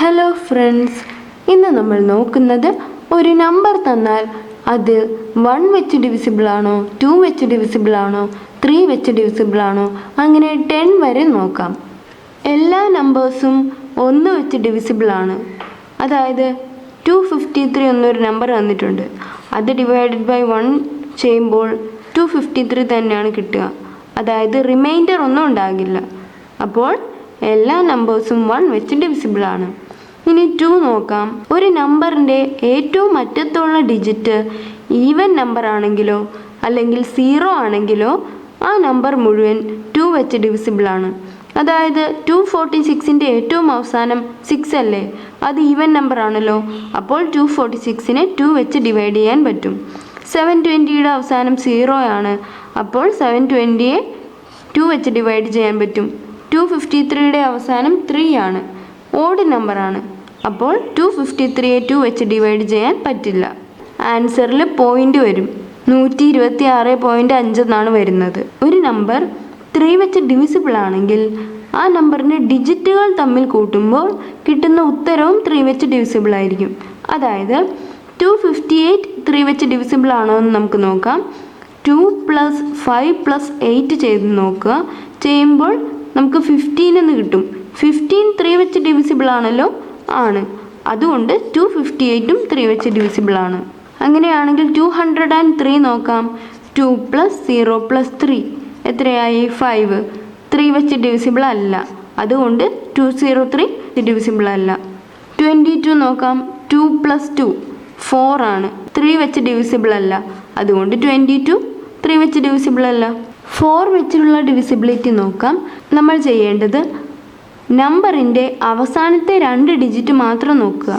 Hello friends, ഇന്ന് നമ്മൾ നോക്കുന്നത് ഒരു നമ്പർ തന്നാൽ അത് 1 വെച്ച് ഡിവിസിബിൾ ആണോ, 2 വെച്ച് ഡിവിസിബിൾ ആണോ, 3 വെച്ച് ഡിവിസിബിൾ ആണോ, അങ്ങനെ 10 വരെ നോക്കാം. എല്ലാ നമ്പേഴ്സും 1 വെച്ച് ഡിവിസിബിൾ ആണ്. അതായത് 253 എന്നൊരു നമ്പർ തന്നിട്ടുണ്ട്. അത് ഡിവൈഡഡ് ബൈ 1 ചെയ്യുമ്പോൾ 253 തന്നെയാണ് കിട്ടുക. അതായത് റിമൈൻഡർ ഒന്നും ഉണ്ടാകില്ല. അപ്പോൾ എല്ലാ നമ്പേഴ്സും 1 വെച്ച് ഡിവിസിബിൾ ആണ്. ഇനി 2 നോക്കാം. ഒരു നമ്പറിൻ്റെ ഏറ്റവും അറ്റത്തുള്ള ഡിജിറ്റ് ഈവൻ നമ്പർ ആണെങ്കിലോ അല്ലെങ്കിൽ 0 ആണെങ്കിലോ ആ നമ്പർ മുഴുവൻ 2 വെച്ച് ഡിവിസിബിൾ ആണ്. അതായത് 246ൻ്റെ ഏറ്റവും അവസാനം 6 അല്ലേ, അത് ഈവൻ നമ്പർ ആണല്ലോ. അപ്പോൾ 246നെ 2 വെച്ച് ഡിവൈഡ് ചെയ്യാൻ പറ്റും. 720യുടെ അവസാനം 0 ആണ്. അപ്പോൾ 720യെ 2 വെച്ച് ഡിവൈഡ് ചെയ്യാൻ പറ്റും. 253യുടെ അവസാനം 3 ആണ്, ഓഡ് നമ്പറാണ്. അപ്പോൾ 253യെ 2 വെച്ച് ഡിവൈഡ് ചെയ്യാൻ പറ്റില്ല. ആൻസറിൽ പോയിൻ്റ് വരും, 126.5 എന്നാണ് വരുന്നത്. ഒരു നമ്പർ 3 വെച്ച് ഡിവിസിബിൾ ആണെങ്കിൽ ആ നമ്പറിന് ഡിജിറ്റുകൾ തമ്മിൽ കൂട്ടുമ്പോൾ കിട്ടുന്ന ഉത്തരവും 3 വെച്ച് ഡിവിസിബിൾ ആയിരിക്കും. അതായത് 258 3 വെച്ച് ഡിവിസിബിൾ ആണോ എന്ന് നമുക്ക് നോക്കാം. 2 + 5 + 8 ചെയ്ത് നോക്കുക. ചെയ്യുമ്പോൾ നമുക്ക് 15 എന്ന് കിട്ടും. 15 3 വെച്ച് ഡിവിസിബിൾ ആണല്ലോ, ആണ്. അതുകൊണ്ട് 258ഉം 3 വെച്ച് ഡിവിസിബിൾ ആണ്. അങ്ങനെയാണെങ്കിൽ 203 നോക്കാം. 2 + 0 + 3 എത്രയായി? 5. 3 വെച്ച് ഡിവിസിബിൾ അല്ല, അതുകൊണ്ട് 203 ഡിവിസിബിൾ അല്ല. 22 നോക്കാം. 2 + 2 4 ആണ്. 3 വെച്ച് ഡിവിസിബിൾ അല്ല, അതുകൊണ്ട് 22 3 വെച്ച് ഡിവിസിബിൾ അല്ല. 4 വെച്ചുള്ള ഡിവിസിബിലിറ്റി നോക്കാം. നമ്മൾ ചെയ്യേണ്ടത് നമ്പറിൻ്റെ അവസാനത്തെ 2 ഡിജിറ്റ് മാത്രം നോക്കുക.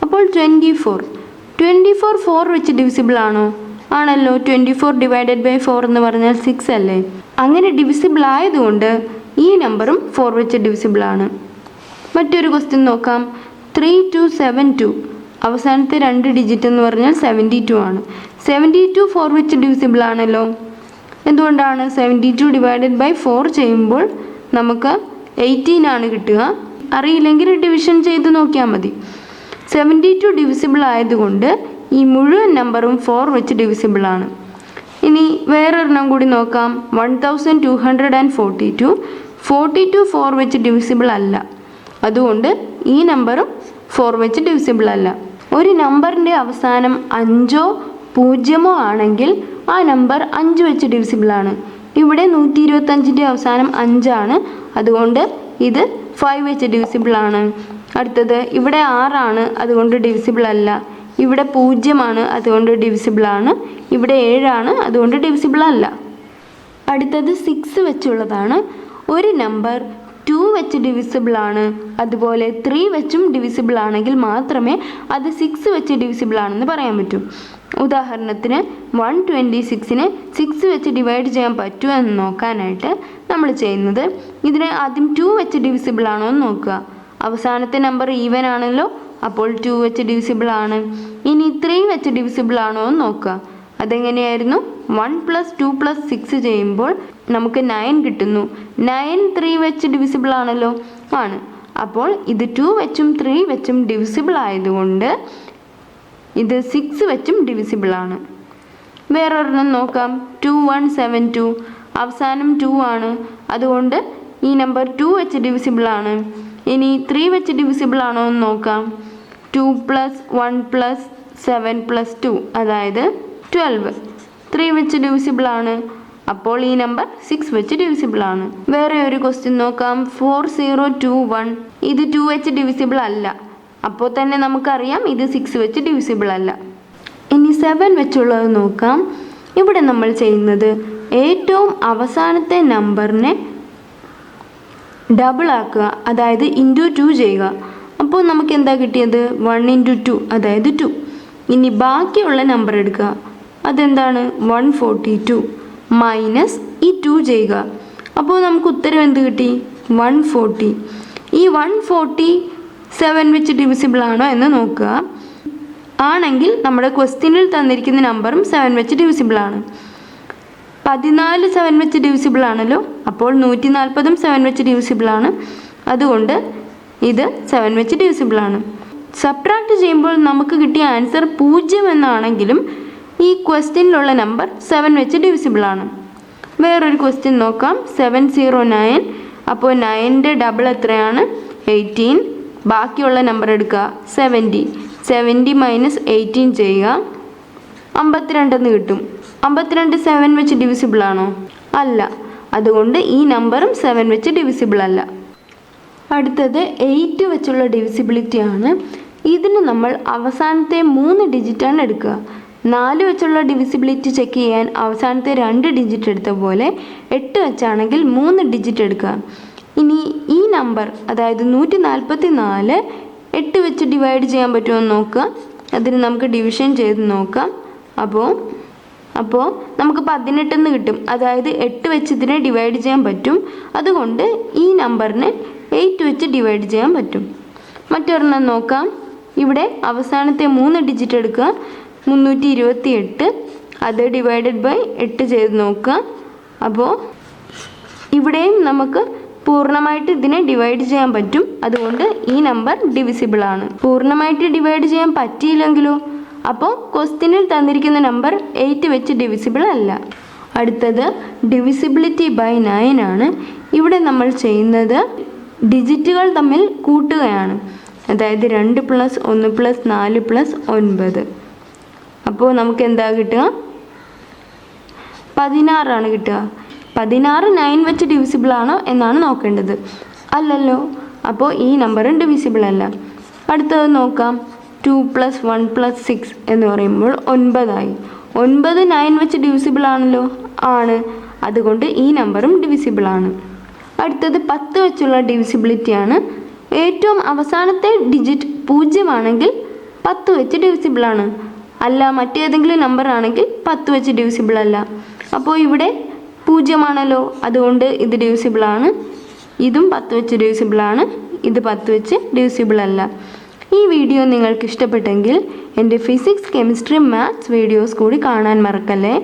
അപ്പോൾ 24 4 വെച്ച് ഡിവിസിബിൾ ആണോ? ആണല്ലോ. 24 ഡിവൈഡഡ് ബൈ 4 എന്ന് പറഞ്ഞാൽ 6 അല്ലേ. അങ്ങനെ ഡിവിസിബിൾ ആയതുകൊണ്ട് ഈ നമ്പറും 4 വെച്ച് ഡിവിസിബിൾ ആണ്. മറ്റൊരു ക്വസ്റ്റ്യൻ നോക്കാം. 3272 അവസാനത്തെ 2 ഡിജിറ്റ് എന്ന് പറഞ്ഞാൽ 72 ആണ്. 72 4 വെച്ച് ഡിവിസിബിൾ ആണല്ലോ. എന്തുകൊണ്ടാണ്? 72 ഡിവൈഡഡ് ബൈ 4 ചെയ്യുമ്പോൾ നമുക്ക് 18 ആണ് കിട്ടുക. അറിയില്ലെങ്കിൽ ഡിവിഷൻ ചെയ്ത് നോക്കിയാൽ മതി. 72 ഡിവിസിബിൾ ആയതുകൊണ്ട് ഈ മുഴുവൻ നമ്പറും 4 വെച്ച് ഡിവിസിബിൾ ആണ്. ഇനി വേറൊരെണ്ണം കൂടി നോക്കാം. 1242 4 വെച്ച് ഡിവിസിബിൾ അല്ല, അതുകൊണ്ട് ഈ നമ്പറും 4 വെച്ച് ഡിവിസിബിൾ അല്ല. ഒരു നമ്പറിൻ്റെ അവസാനം 5ഓ 0ഓ ആണെങ്കിൽ ആ നമ്പർ 5 വെച്ച് ഡിവിസിബിൾ ആണ്. ഇവിടെ 125ൻ്റെ അവസാനം 5 ആണ്, അതുകൊണ്ട് ഇത് 5 വെച്ച് ഡിവിസിബിൾ ആണ്. അടുത്തത് ഇവിടെ 6 ആണ്, അതുകൊണ്ട് ഡിവിസിബിൾ അല്ല. ഇവിടെ 0 ആണ്, അതുകൊണ്ട് ഡിവിസിബിൾ ആണ്. ഇവിടെ 7 ആണ്, അതുകൊണ്ട് ഡിവിസിബിൾ അല്ല. അടുത്തത് 6 വെച്ചുള്ളതാണ്. ഒരു നമ്പർ 2 വെച്ച് ഡിവിസിബിൾ ആണ്, അതുപോലെ 3 വെച്ചും ഡിവിസിബിൾ ആണെങ്കിൽ മാത്രമേ അത് 6 വെച്ച് ഡിവിസിബിൾ ആണെന്ന് പറയാൻ പറ്റൂ. ഉദാഹരണത്തിന് 126നെ 6 വെച്ച് ഡിവൈഡ് ചെയ്യാൻ പറ്റുമോ എന്ന് നോക്കാനായിട്ട് നമ്മൾ ചെയ്യുന്നത്, ഇതിനെ ആദ്യം 2 വെച്ച് ഡിവിസിബിൾ ആണോ എന്ന് നോക്കുക. അവസാനത്തെ നമ്പർ ഈവൻ ആണല്ലോ, അപ്പോൾ 2 വെച്ച് ഡിവിസിബിൾ ആണ്. ഇനി 3 വെച്ച് ഡിവിസിബിൾ ആണോ എന്ന് നോക്കുക. അതെങ്ങനെയായിരുന്നു? 1 + 2 + 6 ചെയ്യുമ്പോൾ നമുക്ക് 9 കിട്ടുന്നു. 9 3 വെച്ച് ഡിവിസിബിൾ ആണല്ലോ, ആണ്. അപ്പോൾ ഇത് 2 വെച്ചും 3 വെച്ചും ഡിവിസിബിൾ ആയതുകൊണ്ട് ഇത് 6 വെച്ചും ഡിവിസിബിൾ ആണ്. വേറൊരെണ്ണം നോക്കാം. 2172 അവസാനം 2 ആണ്, അതുകൊണ്ട് ഈ നമ്പർ 2 വെച്ച് ഡിവിസിബിൾ ആണ്. ഇനി 3 വെച്ച് ഡിവിസിബിൾ ആണോ എന്ന് നോക്കാം. 2 + 1 + 7 + 2 അതായത് 12. 3 വെച്ച് ഡിവിസിബിൾ ആണ്, അപ്പോൾ ഈ നമ്പർ 6 വെച്ച് ഡിവിസിബിൾ ആണ്. വേറെ ഒരു ക്വസ്റ്റ്യൻ നോക്കാം. 4021 ഇത് 2 വെച്ച് ഡിവിസിബിൾ അല്ല, അപ്പോൾ തന്നെ നമുക്കറിയാം ഇത് 6 വെച്ച് ഡിവിസിബിൾ അല്ല. ഇനി 7 വെച്ചുള്ളത് നോക്കാം. ഇവിടെ നമ്മൾ ചെയ്യുന്നത് ഏറ്റവും അവസാനത്തെ നമ്പറിനെ ഡബിൾ ആക്കുക, അതായത് ഇൻറ്റു 2 ചെയ്യുക. അപ്പോൾ നമുക്ക് എന്താ കിട്ടിയത്? 1 × 2 അതായത് 2. ഇനി ബാക്കിയുള്ള നമ്പർ എടുക്കുക, അതെന്താണ്? 142 മൈനസ് ഈ 2 ചെയ്യുക. അപ്പോൾ നമുക്ക് ഉത്തരം എന്ത് കിട്ടി? 140. ഈ 140 7 വെച്ച് ഡിവിസിബിൾ ആണോ എന്ന് നോക്കുക. ആണെങ്കിൽ നമ്മുടെ ക്വസ്റ്റ്യനിൽ തന്നിരിക്കുന്ന നമ്പറും 7 വെച്ച് ഡിവിസിബിൾ ആണ്. 14 7 വെച്ച് ഡിവിസിബിൾ ആണല്ലോ, അപ്പോൾ 140ഉം 7 വെച്ച് ഡിവിസിബിൾ ആണ്. അതുകൊണ്ട് ഇത് 7 വെച്ച് ഡിവിസിബിൾ ആണ്. സബ്ട്രാക്ട് ചെയ്യുമ്പോൾ നമുക്ക് കിട്ടിയ ആൻസർ 0 എന്നാണെങ്കിലും ഈ ക്വസ്റ്റ്യനിലുള്ള നമ്പർ 7 വെച്ച് ഡിവിസിബിൾ ആണ്. വേറൊരു ക്വസ്റ്റ്യൻ നോക്കാം. 709. അപ്പോൾ 9ൻ്റെ ഡബിൾ എത്രയാണ്? 18. ബാക്കിയുള്ള നമ്പർ എടുക്കുക 70. 70 മൈനസ് 18 ചെയ്യുക, 52 എന്ന് കിട്ടും. 52 7 വെച്ച് ഡിവിസിബിൾ ആണോ? അല്ല. അതുകൊണ്ട് ഈ നമ്പറും 7 വെച്ച് ഡിവിസിബിൾ അല്ല. അടുത്തത് 8 വെച്ചുള്ള ഡിവിസിബിലിറ്റി ആണ്. ഇതിന് നമ്മൾ അവസാനത്തെ 3 ഡിജിറ്റാണ് എടുക്കുക. 4 വെച്ചുള്ള ഡിവിസിബിലിറ്റി ചെക്ക് ചെയ്യാൻ അവസാനത്തെ 2 ഡിജിറ്റ് എടുത്ത പോലെ 8 വെച്ചാണെങ്കിൽ 3 ഡിജിറ്റ് എടുക്കുക. ഇനി ഈ നമ്പർ അതായത് 144 8 വെച്ച് ഡിവൈഡ് ചെയ്യാൻ പറ്റുമോ എന്ന് നോക്കുക. അതിന് നമുക്ക് ഡിവിഷൻ ചെയ്ത് നോക്കാം. അപ്പോൾ നമുക്ക് 18 എന്ന് കിട്ടും. അതായത് 8 വെച്ച് ഇതിനെ ഡിവൈഡ് ചെയ്യാൻ പറ്റും. അതുകൊണ്ട് ഈ നമ്പറിനെ 8 വെച്ച് ഡിവൈഡ് ചെയ്യാൻ പറ്റും. മറ്റൊരെണ്ണം നോക്കാം. ഇവിടെ അവസാനത്തെ 3 ഡിജിറ്റ് എടുക്കുക, 328. അത് ഡിവൈഡഡ് ബൈ 8 ചെയ്ത് നോക്കുക. അപ്പോൾ ഇവിടെയും നമുക്ക് പൂർണ്ണമായിട്ട് ഇതിനെ ഡിവൈഡ് ചെയ്യാൻ പറ്റും. അതുകൊണ്ട് ഈ നമ്പർ ഡിവിസിബിൾ ആണ്. പൂർണ്ണമായിട്ട് ഡിവൈഡ് ചെയ്യാൻ പറ്റിയില്ലെങ്കിലോ? അപ്പോൾ ക്വസ്റ്റ്യനിൽ തന്നിരിക്കുന്ന നമ്പർ 8 വെച്ച് ഡിവിസിബിൾ അല്ല. അടുത്തത് ഡിവിസിബിലിറ്റി ബൈ 9 ആണ്. ഇവിടെ നമ്മൾ ചെയ്യുന്നത് ഡിജിറ്റുകൾ തമ്മിൽ കൂട്ടുകയാണ്. അതായത് 2 + 1 + 4 + 9. അപ്പോൾ നമുക്ക് എന്താ കിട്ടുക? 16 ആണ് കിട്ടുക. 16 9 വെച്ച് ഡിവിസിബിൾ ആണോ എന്നാണ് നോക്കേണ്ടത്. അല്ലല്ലോ. അപ്പോൾ ഈ നമ്പറും ഡിവിസിബിൾ അല്ല. അടുത്തത് നോക്കാം. 2 + 1 + 6 എന്ന് പറയുമ്പോൾ 9 ആയി. 9 9 വെച്ച് ഡിവിസിബിൾ ആണല്ലോ. ആണ്. അതുകൊണ്ട് ഈ നമ്പറും ഡിവിസിബിൾ ആണ്. അടുത്തത് 10 വെച്ചുള്ള ഡിവിസിബിലിറ്റി ആണ്. ഏറ്റവും അവസാനത്തെ ഡിജിറ്റ് 0 ആണെങ്കിൽ 10 വെച്ച് ഡിവിസിബിൾ ആണ്. അല്ല മറ്റേതെങ്കിലും നമ്പർ ആണെങ്കിൽ 10 വെച്ച് ഡിവിസിബിൾ അല്ല. അപ്പോൾ ഇവിടെ 0 ആണല്ലോ. അതുകൊണ്ട് ഇത് ഡിവിസിബിൾ ആണ്. ഇതും 10 വെച്ച് ഡിവിസിബിൾ ആണ്. ഇത് 10 വെച്ച് ഡിവിസിബിൾ അല്ല. ഈ വീഡിയോ നിങ്ങൾക്ക് ഇഷ്ടപ്പെട്ടെങ്കിൽ എൻ്റെ ഫിസിക്സ്, കെമിസ്ട്രി, മാത്സ് വീഡിയോസ് കൂടി കാണാൻ മറക്കല്ലേ.